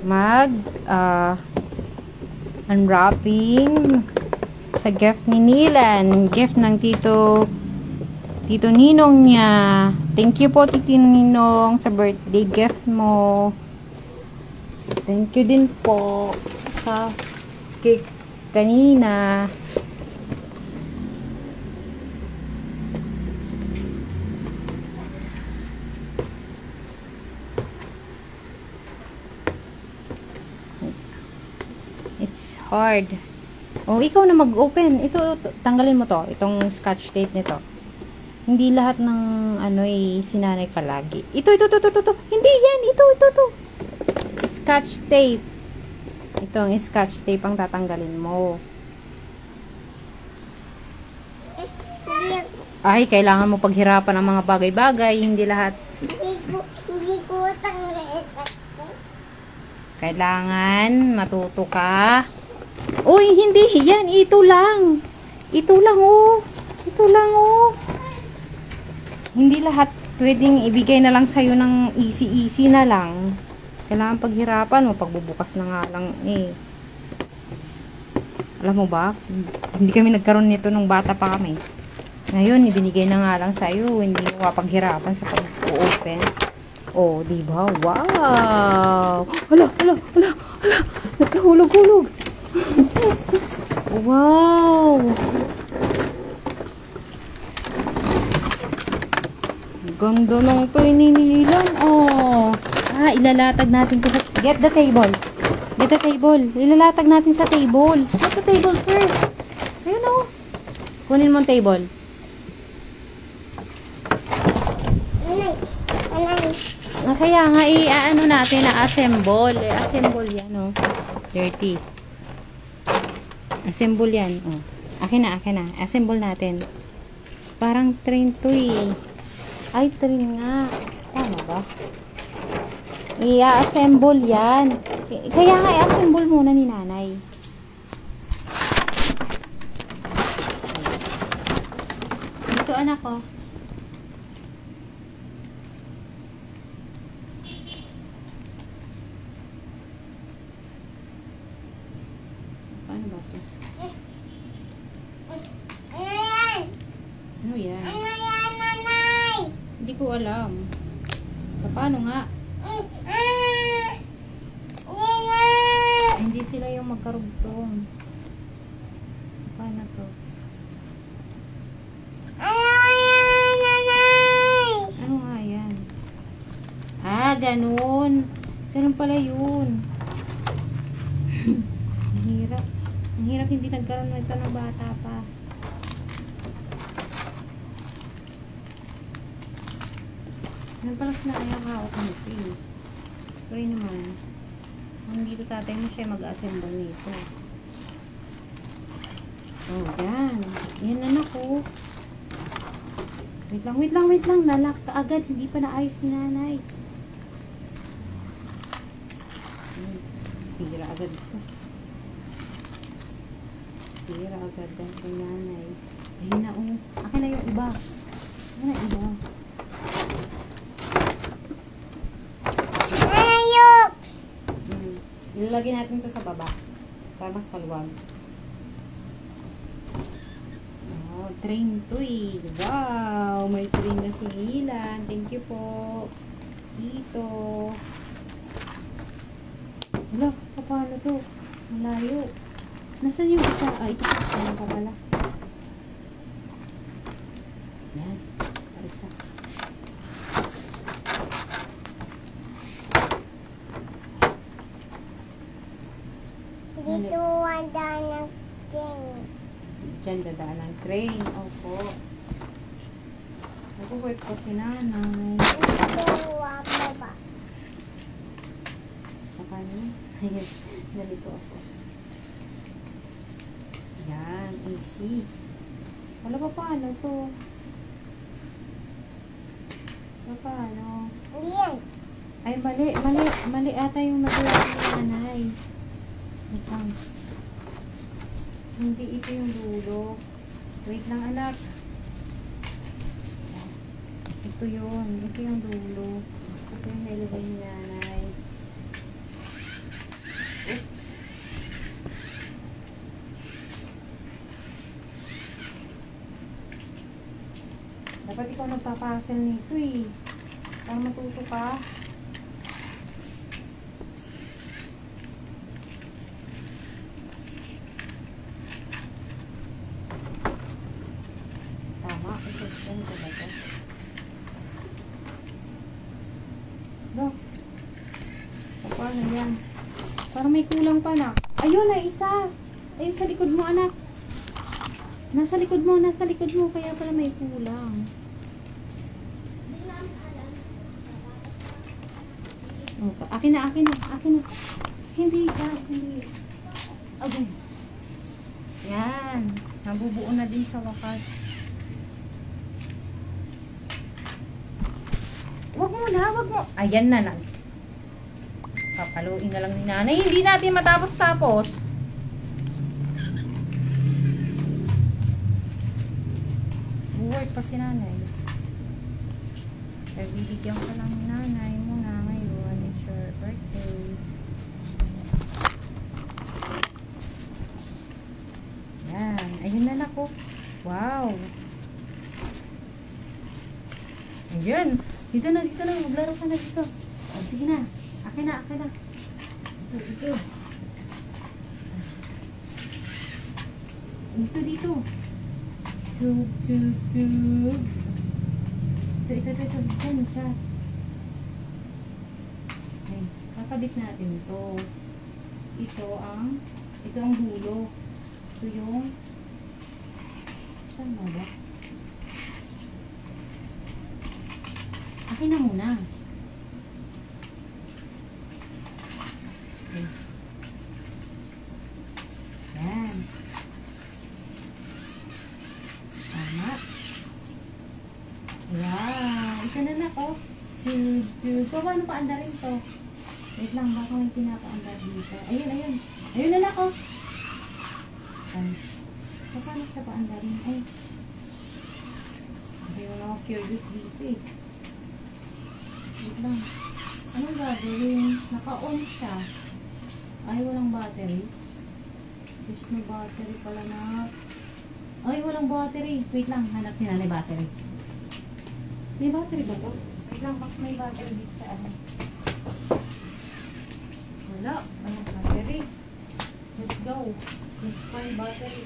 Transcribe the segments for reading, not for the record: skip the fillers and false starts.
mag unwrapping sa gift ni Nilan. Gift ng Tito Ninong niya. Thank you po, Tito Ninong, sa birthday gift mo. Thank you din po sa cake kanina. It's hard. Oh, ikaw na mag-open. Ito, tanggalin mo to. Itong scotch tape nito. Hindi lahat ng ano sinanay palagi. Ito. Hindi yan. Ito. It's scotch tape. Ito ang scotch tape ang tatanggalin mo. Ay, kailangan mo paghirapan ang mga bagay-bagay. Hindi lahat. Hindi ko tanggalin. Kailangan matuto ka. Uy, hindi. Yan. Ito lang. Ito lang, oh. Ito lang, oh. Hindi lahat pwedeng ibigay na lang sa'yo ng easy na lang. Kailangan paghirapan mo. Pagbubukas na nga lang, eh. Alam mo ba? Hindi kami nagkaroon nito nung bata pa kami. Ngayon, ibinigay na nga lang sa'yo. Hindi mo paghirapan sa pag-open. Oh, diba? Wow! Hala! Nagkahulog-hulog! Wow! Ganda ng pininilan. Oh! Ilalatag natin ito sa... Get the table! Get the table! Ilalatag natin sa table. Get the table first. Ayun o. Kunin mo ang table. Kaya nga, ano natin, assemble. Assemble yan, oh. Dirty. Assemble yan, oh. Akin na. Assemble natin. Parang train to, eh. Ay, train nga. Tama ba? I-assemble yan. Kaya nga, i-assemble muna ni nanay. Dito, anak, oh. Paano ba ito? Ano yan? Hindi ko alam. Paano nga? Hindi sila yung magkarugtong. Paano to? Ano nga yan? Ganun. Ganun pala yun. Ang hirap hindi nagkaroon ng ito ng bata pa. Yan pala na kaya hawak nito eh. Pero naman, dito tatay mo siya mag-assemble nito. Oh, yan. Yan na ako. Wait lang. Nalak ka agad. Hindi pa naayos ni nanay. Sira agad ito. Sira agad ang nanay. Ayun na, oh. Akin na yung iba. Akin na iba. Ilalagay natin ito sa baba. Para mas maluwag. Oh, train to eh. Wow! May train na si Nilan. Thank you po. Dito. Wala, paano to? Malayo. Nasaan yung isa? Ito. Ano pa pala? Yan. Isa. Dito dadaan ng train. Diyan dadaan ng train. Opo. Nag-work pa si nanay. Dito baba. Paano? Ayun. Nalito ako. Yan. Easy. Wala pa paano to? Paano? Yan. Ay, mali ata yung nagawa ni nanay. Hindi ito yung dulo. Wait lang, anak. Ito yun. Ito yung dulo. Ito yung nilagay ni nanay. ikaw nagpapasel nito eh. Para matuto ka. Tama, ito ko ba ito? Do. Paano yan? Para may kulang pa na. Ayun na, isa. Ayun sa likod mo, anak. Nasa likod mo. Kaya pala may kulang. Okay. Akin na. Hindi. Okay. Yan. Nabubuo na din sa wakas. Wag mo. Ayan na. Papaluin na lang ni nanay. Hindi natin matapos-tapos. Work pa si nanay. Bibigyan ko lang ni nanay muna ngayon. It's your birthday. Yan. Ayun na ako. Wow. Ayun. Dito na. Maglaro ka na dito. O, sige na. Akin na. Dito. Dito. Tube. Ito. Yan siya. Okay. Kakabit natin ito. Ito ang dulo. Ito yung saan ba? Akin na muna. Okay. Yan. Tama. Wow. Ito na ko. Paano pa andarin to? Wait lang. Baka may pinapaandar dito. Ayun. Ayun na ko. Paano siya pa andarin? Ay. Ayun ako curious dito eh. Wait lang. Anong gagawin? Naka-on siya. Ay, walang battery. There's no battery pala na. Ay, walang battery. Wait lang, hanap si nanay battery. May battery ba to? Wait lang, baka may battery dito sa ano. Wala, walang battery. Let's go. Let's find battery.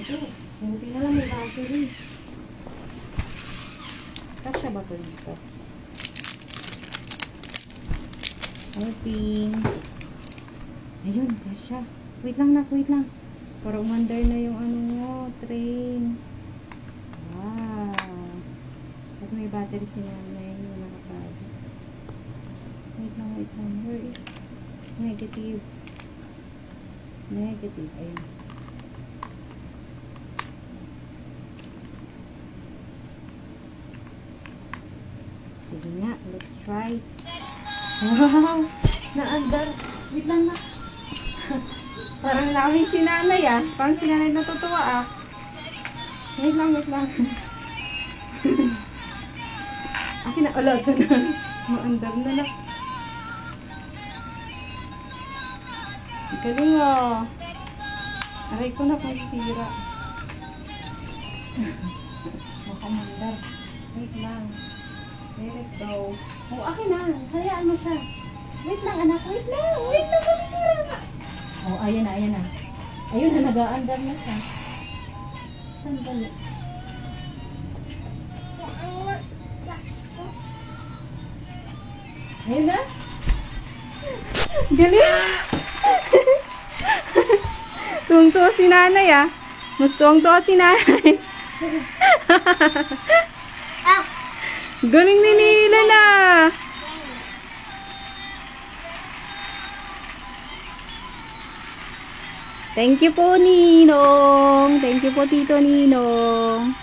Ito, buti na lang may battery. Kasya ba to dito? Open. Ayun, kasya. Wait lang. Para umandar na yung ano mo, train. Wow. At may battery si nanay. Yung nakapagod. Wait lang. Where is negative? Ayun. Sige nga, let's try. Wow! Naandar. Wait lang na. Parang namin si nanay ah. Parang si nanay natutuwa ah. Wait lang. Akin na. Ala, ito na. Maandar na lang. Galing oh. Aray ko na kung sira. Makamandar. Wait lang. Let it go. Oh, akin na. Hayaan mo siya. Wait lang anak. Wait lang kasi sira nga. Oh, ayan na. Ayun na, nag-aandar na siya. Sandali. Ayun na. Galing. Tuwang-tuwa si nanay ah. Mas tuwang-tuwa si nanay. Galing ni Nila na. Thank you po, Ninong. Thank you po, Tito Ninong.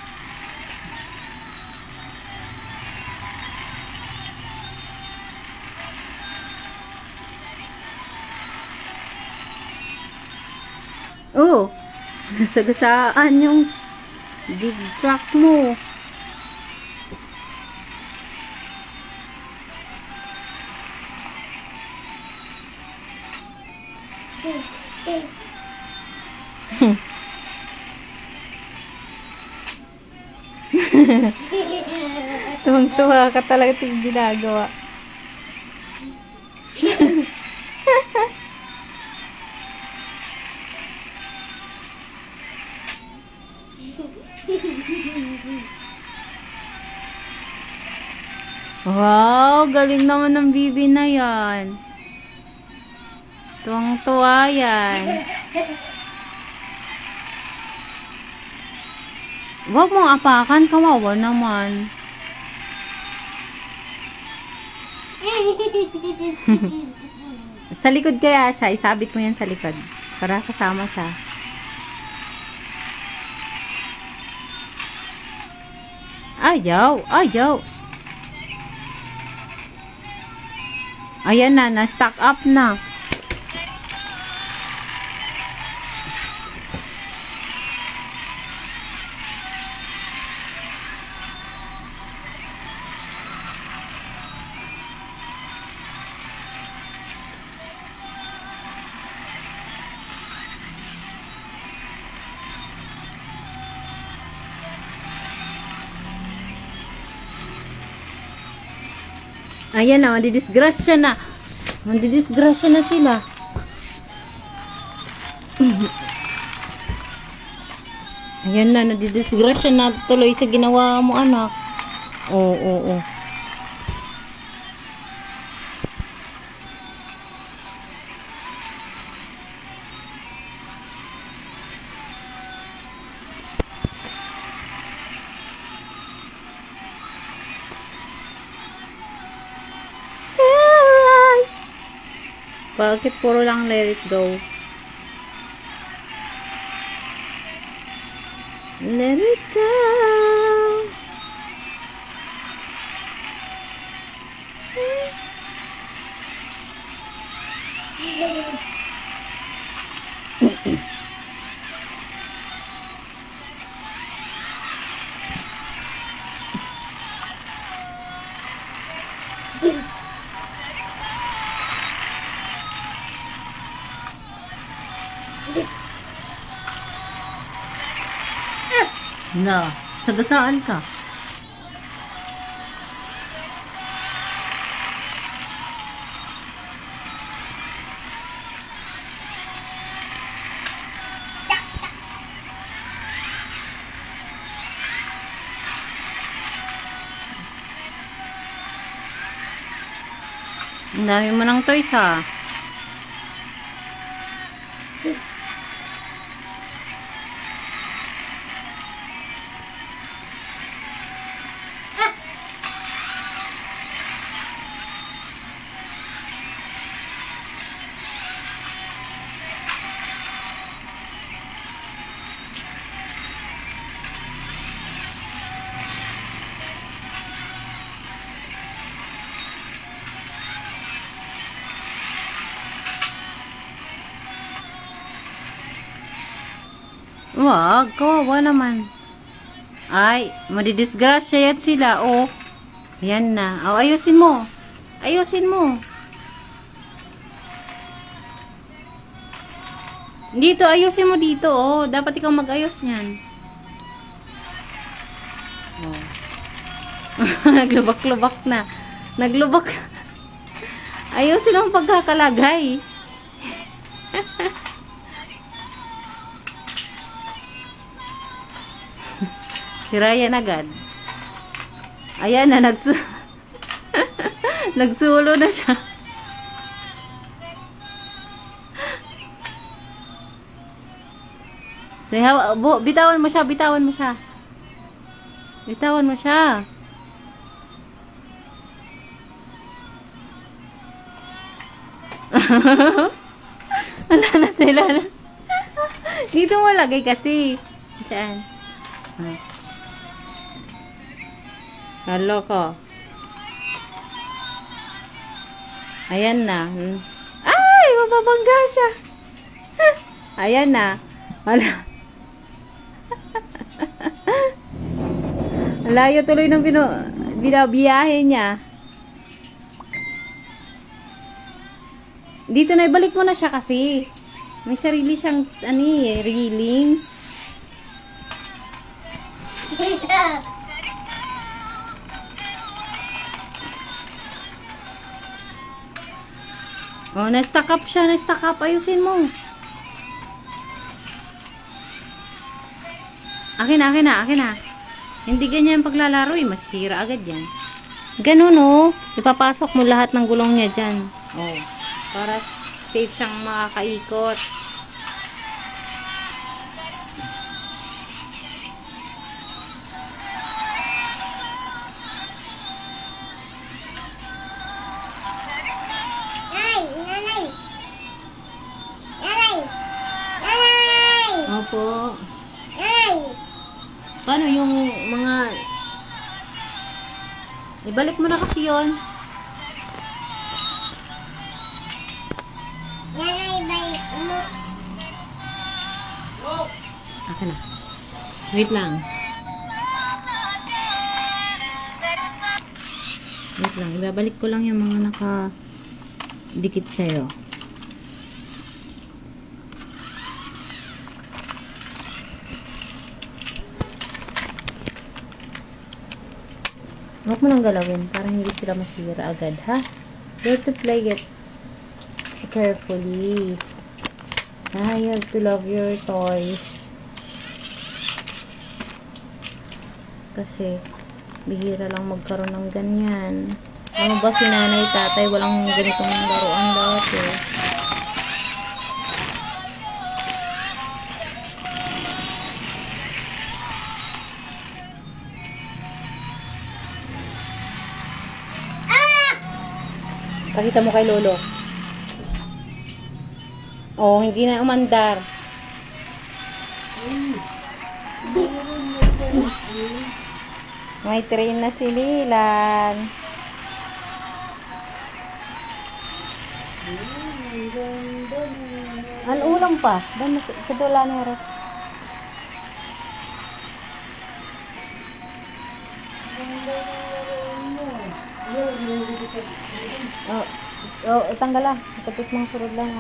Oh, nasagasaan yung big truck mo. Tuwang-tuwa ka talaga ito yung ginagawa. Wow, galing naman ng bibi na yan. Tuwang-tuwa yan. Huwag mong apakan, kawawa naman. Sa likod kaya siya, isabit mo yan sa likod. Para kasama siya. Ayaw, ayaw. Ayan na, na-stack up na. Ayan na, mandidisgrasya na. Mandidisgrasya na sila. Ayan na, nadidisgrasya na tuloy sa ginawa mo, anak. Oo, oo, oo. Bakit puro lang let it go? Let it go. Na, sagasaan ka. Ang dami mo ng toys, ha? Wag, kawawa naman. Ay, madidisgrasya yan sila. Oh, yan na. Oh, ayusin mo. Ayusin mo. Dito, ayusin mo dito. Oh, dapat ikaw mag-ayos niyan. Oh. Naglubak-lubak na. Naglubak. Ayusin ang pagkakalagay. Sirayan agad. Ayan na, nagsulo na siya. Bitawan mo siya, bitawan mo siya. Bitawan mo siya. Wala na sila. Dito mo lagay kasi. Saan? Kaloko. Ayan na. Ay! Mababangga siya. Ayan na. Wala. Layo tuloy ng binabiyahe niya. Dito na, ibalik mo na siya kasi. May sarili siyang, railings. Oh, na-stack up siya. Na-stack up. Ayusin mo. Akin na, akin na, akin na. Hindi ganyan paglalaro eh. Masira agad yan. Ganun oh. Ipapasok mo lahat ng gulong niya dyan. Oh. Para safe siyang makakaikot. Nanay! Nanay! Nanay! Opo. Nanay! Paano yung mga... Ibalik mo na kasi yun. Nanay, balik mo. Akin na. Wait lang. Wait lang. Ibabalik ko lang yung mga nakadikit sa'yo. Huwag mo nang galawin para hindi sila masira agad, ha? You have to play it carefully. You have to love your toys. Kasi, bihira lang magkaroon ng ganyan. Ano ba si nanay, tatay, walang ganitong laruan dati. Pakita mo kay Lolo. Oh, hindi na umandar. May train na si Lilan. Ano ulam pa? Dan sa dula na rin. Tanggal lang. Kapit mong surod lang.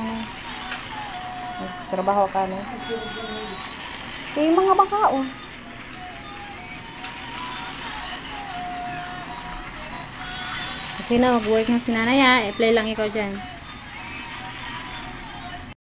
Trabaho ka na. Yung mga baka, oh. Kasi na, mag-work na si nanay, ha. I-play lang ikaw dyan.